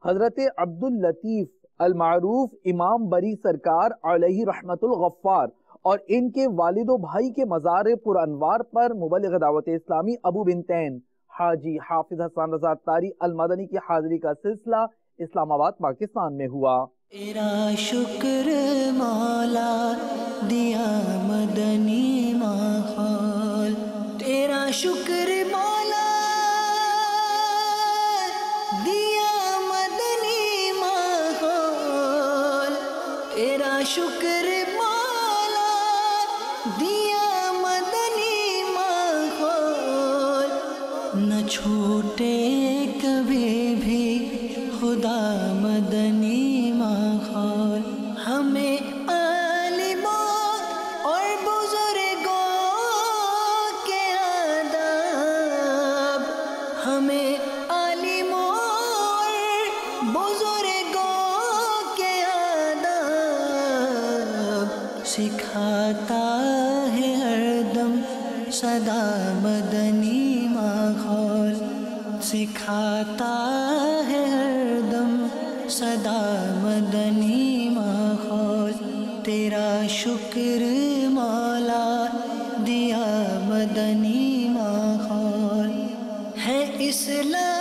حضرت عبداللطیف المعروف امام بری سرکار علیہ رحمت الغفار اور ان کے والد و بھائی کے مزار پر انوار پر مبلغ دعوت اسلامی ابو بنتین حاجی حافظ حسن رضا اتاری المدنی کی حاضری کا سلسلہ اسلام آباد پاکستان میں ہوا۔ تیرا شکر مولا دیا مدنی ماحول، تیرا شکر مولا دیا مدنی ماحول، تیرا شکر مولا دیا مدنی ماحول، نہ چھوٹے کبھی بھی خدا مدنی ماحول، ہمیں عالموں اور بزرگوں کے آداب، ہمیں عالموں اور بزرگوں کے آداب سکھاتا ہے ہر دم سدا مدنی ماحول، سکھاتا ہے ہر دم سدا مدنی ماحول، تیرا شکر مولا دیا مدنی ماحول ہے اسلام